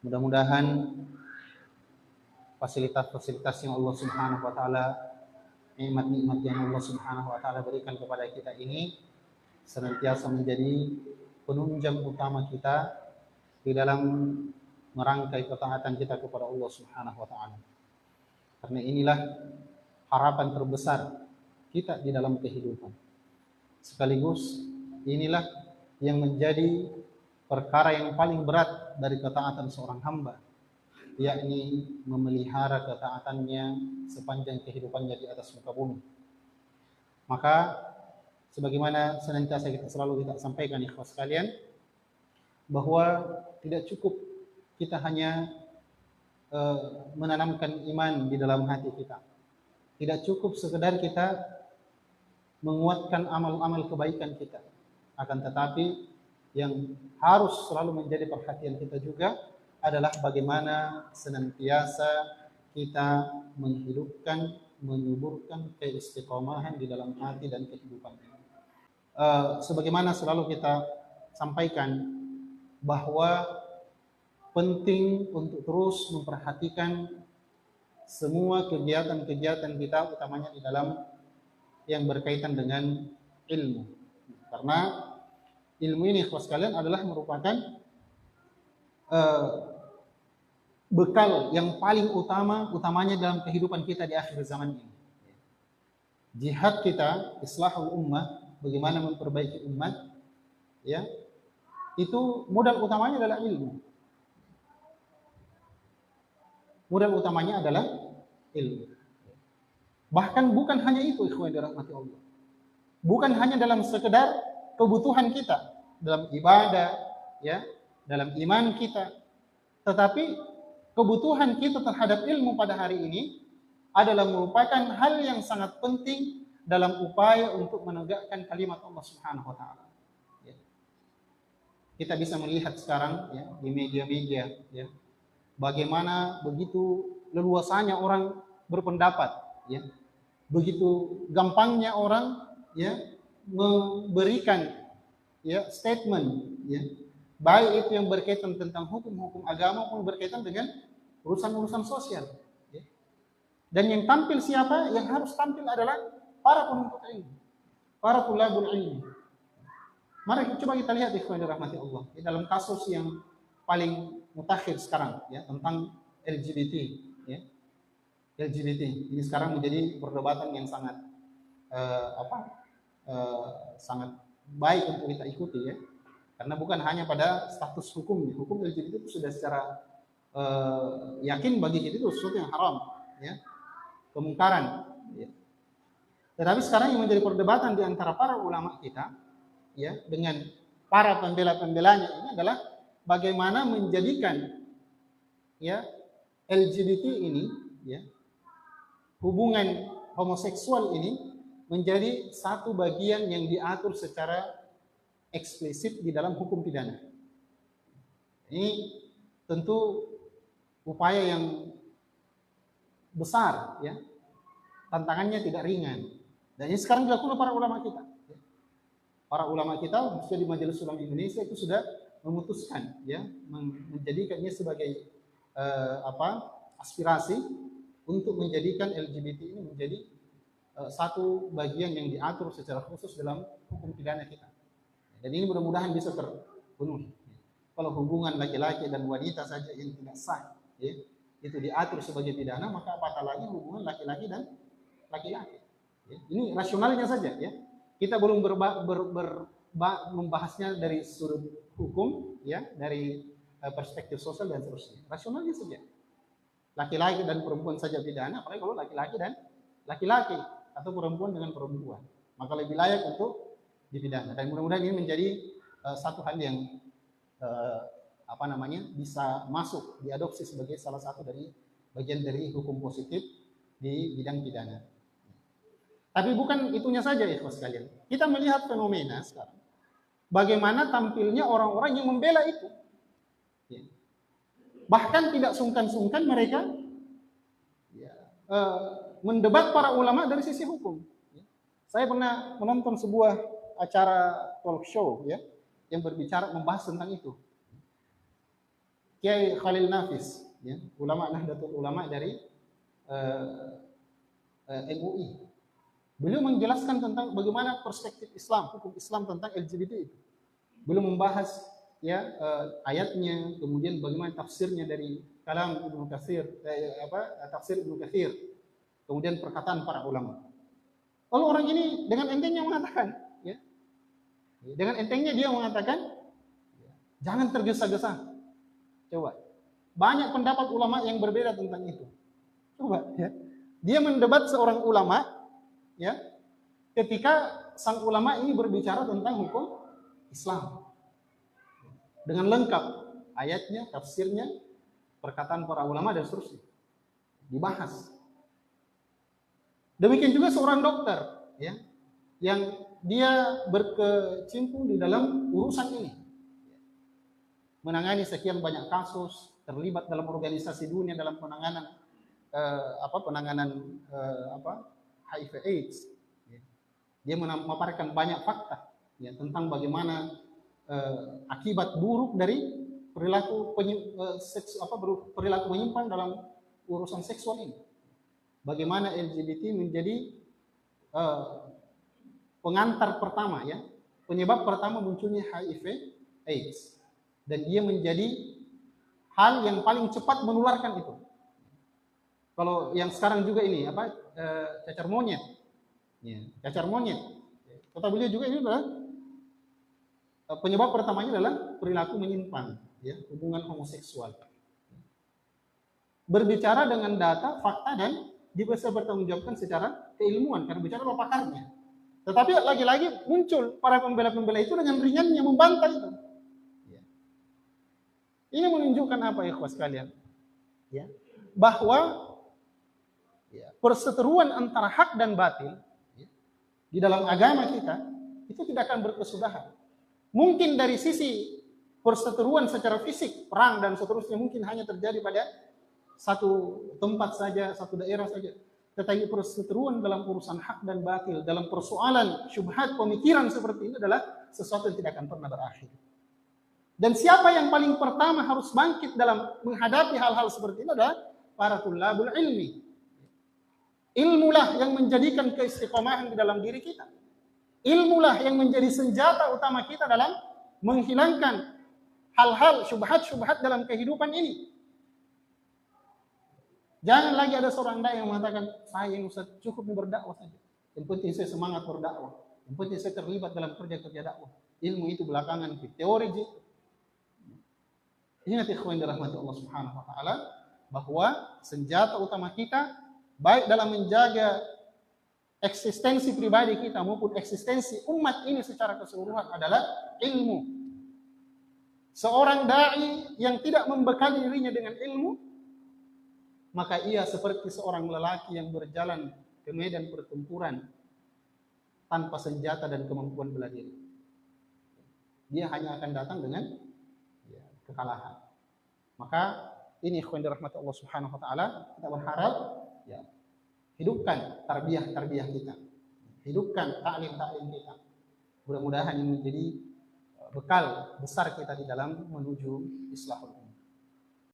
Mudah-mudahan fasilitas-fasilitas yang Allah Subhanahu wa taala, nikmat-nikmat yang Allah Subhanahu wa taala berikan kepada kita ini senantiasa menjadi penunjang utama kita di dalam merangkai ketaatan kita kepada Allah Subhanahu wa taala. Karena inilah harapan terbesar kita di dalam kehidupan. Sekaligus inilah yang menjadi perkara yang paling berat dari ketaatan seorang hamba, yakni memelihara ketaatannya sepanjang kehidupannya di atas muka bumi. Maka sebagaimana senantiasa selalu kita sampaikan ikhwas sekalian, bahwa tidak cukup kita hanya menanamkan iman di dalam hati kita. Tidak cukup sekedar kita menguatkan amal-amal kebaikan kita. Akan tetapi yang harus selalu menjadi perhatian kita juga adalah bagaimana senantiasa kita menghidupkan, menyuburkan keistiqomahan di dalam hati dan kehidupan ini. Sebagaimana selalu kita sampaikan bahwa penting untuk terus memperhatikan semua kegiatan-kegiatan kita, utamanya di dalam yang berkaitan dengan ilmu. Karena ilmu ini ikhwas sekalian adalah merupakan bekal yang paling utamanya dalam kehidupan kita di akhir zaman ini. Jihad kita, islahul ummah, bagaimana memperbaiki umat, ya, itu modal utamanya adalah ilmu. Modal utamanya adalah ilmu. Bahkan bukan hanya itu, ikhwan dirahmati Allah. Bukan hanya dalam sekedar kebutuhan kita dalam ibadah, ya, dalam iman kita, tetapi kebutuhan kita terhadap ilmu pada hari ini adalah merupakan hal yang sangat penting dalam upaya untuk menegakkan kalimat Allah Subhanahu wa taala. Ya. Kita bisa melihat sekarang, ya, di media-media, ya, bagaimana begitu leluasanya orang berpendapat, ya. Begitu gampangnya orang, ya, memberikan, ya, statement, ya, baik itu yang berkaitan tentang hukum-hukum agama maupun berkaitan dengan urusan-urusan sosial, ya. Dan yang tampil siapa? Yang harus tampil adalah para penuntut ilmu, para tulabul ilmi. Mari coba kita lihat ikhwan dirahmati Allah, di dalam kasus yang paling mutakhir sekarang, ya, tentang LGBT, ya. LGBT ini sekarang menjadi perdebatan yang sangat sangat baik untuk kita ikuti, ya, karena bukan hanya pada status hukumnya. Hukum LGBT itu sudah secara yakin bagi kita itu sesuatu yang haram, ya, kemungkaran, ya. Tetapi sekarang yang menjadi perdebatan di antara para ulama kita, ya, dengan para pembela-pembelanya ini adalah bagaimana menjadikan, ya, LGBT ini, ya, hubungan homoseksual ini menjadi satu bagian yang diatur secara eksplisit di dalam hukum pidana. Ini tentu upaya yang besar, ya, tantangannya tidak ringan, dan ini sekarang dilakukan oleh para ulama kita. Para ulama kita, khususnya di Majelis Ulama Indonesia, itu sudah memutuskan, ya, menjadikannya sebagai aspirasi untuk menjadikan LGBT ini menjadi satu bagian yang diatur secara khusus dalam hukum pidana kita. Dan ini mudah-mudahan bisa terpenuhi. Kalau hubungan laki-laki dan wanita saja yang tidak sah, ya, itu diatur sebagai pidana, maka apatah lagi hubungan laki-laki dan laki-laki. Ya, ini rasionalnya saja, ya. Kita belum membahasnya dari sudut hukum, ya, dari perspektif sosial dan seterusnya. Rasionalnya saja. Laki-laki dan perempuan saja pidana, apalagi kalau laki-laki dan laki-laki atau perempuan dengan perempuan, maka lebih layak untuk dipidana. Dan mudah-mudahan ini menjadi satu hal yang bisa masuk diadopsi sebagai salah satu dari bagian dari hukum positif di bidang pidana. Tapi bukan itunya saja, ikhwas sekalian. Kita melihat fenomena sekarang, bagaimana tampilnya orang-orang yang membela itu. Ya. Bahkan tidak sungkan-sungkan mereka, ya, mendebat para ulama dari sisi hukum. Ya. Saya pernah menonton sebuah acara talk show, ya, yang berbicara membahas tentang itu. Kiai Khalil Nafis, ya, ulama Nahdlatul Ulama dari MUI. Beliau menjelaskan tentang bagaimana perspektif Islam, hukum Islam tentang LGBT itu. Beliau membahas ya ayatnya, kemudian bagaimana tafsirnya dari kalam Ibnu Katsir, tafsir Ibnu Katsir, kemudian perkataan para ulama. Lalu orang ini dengan entengnya mengatakan, ya, dengan entengnya dia mengatakan, jangan tergesa-gesa. Coba, banyak pendapat ulama yang berbeda tentang itu. Coba, ya. Dia mendebat seorang ulama, ya, ketika sang ulama ini berbicara tentang hukum Islam dengan lengkap ayatnya, tafsirnya, perkataan para ulama dan seterusnya dibahas. Demikian juga seorang dokter, ya, yang dia berkecimpung di dalam urusan ini, menangani sekian banyak kasus, terlibat dalam organisasi dunia dalam penanganan HIV/AIDS. Dia memaparkan banyak fakta, ya, tentang bagaimana akibat buruk dari perilaku perilaku menyimpang dalam urusan seksual ini. Bagaimana LGBT menjadi pengantar pertama, ya, penyebab pertama munculnya HIV/AIDS, dan dia menjadi hal yang paling cepat menularkan itu. Kalau yang sekarang juga ini cacar monyet, ya, cacar monyet. Kata beliau juga ini adalah penyebab pertamanya adalah perilaku menyimpang, ya, hubungan homoseksual. Berbicara dengan data, fakta, dan dia bisa bertanggungjawabkan secara keilmuan karena bicara sama pakarnya. Tetapi lagi-lagi muncul para pembela-pembela itu dengan ringannya membantah itu. Ini menunjukkan apa, ikhwas sekalian? Ya, bahwa ya, perseteruan antara hak dan batil, ya, di dalam agama kita itu tidak akan berkesudahan. Mungkin dari sisi perseteruan secara fisik, perang dan seterusnya mungkin hanya terjadi pada satu tempat saja, satu daerah saja. Tetapi perseteruan dalam urusan hak dan batil, dalam persoalan syubhat pemikiran seperti ini adalah sesuatu yang tidak akan pernah berakhir. Dan siapa yang paling pertama harus bangkit dalam menghadapi hal-hal seperti ini adalah para tulabul ilmi. Ilmulah yang menjadikan keistiqomahan di dalam diri kita. Ilmulah yang menjadi senjata utama kita dalam menghilangkan hal-hal syubhat-syubhat dalam kehidupan ini. Jangan lagi ada seorang dai yang mengatakan, saya Ustaz cukup berdakwah saja. Yang penting saya semangat berdakwah. Yang penting saya terlibat dalam kerja-kerja dakwah. Ilmu itu belakangan, teori itu. Ingat ikhwan dirahmati Allah Subhanahu wa taala bahwa senjata utama kita baik dalam menjaga eksistensi pribadi kita maupun eksistensi umat ini secara keseluruhan adalah ilmu. Seorang dai yang tidak membekali dirinya dengan ilmu, maka ia seperti seorang lelaki yang berjalan ke medan pertempuran tanpa senjata dan kemampuan bela diri. Dia hanya akan datang dengan kekalahan. Maka ini ikhwan dirahmati Allah Subhanahu wa taala, kita berharap ya, hidupkan tarbiyah kita. Hidupkan taklim kita. Mudah-mudahan ini menjadi bekal besar kita di dalam menuju islahul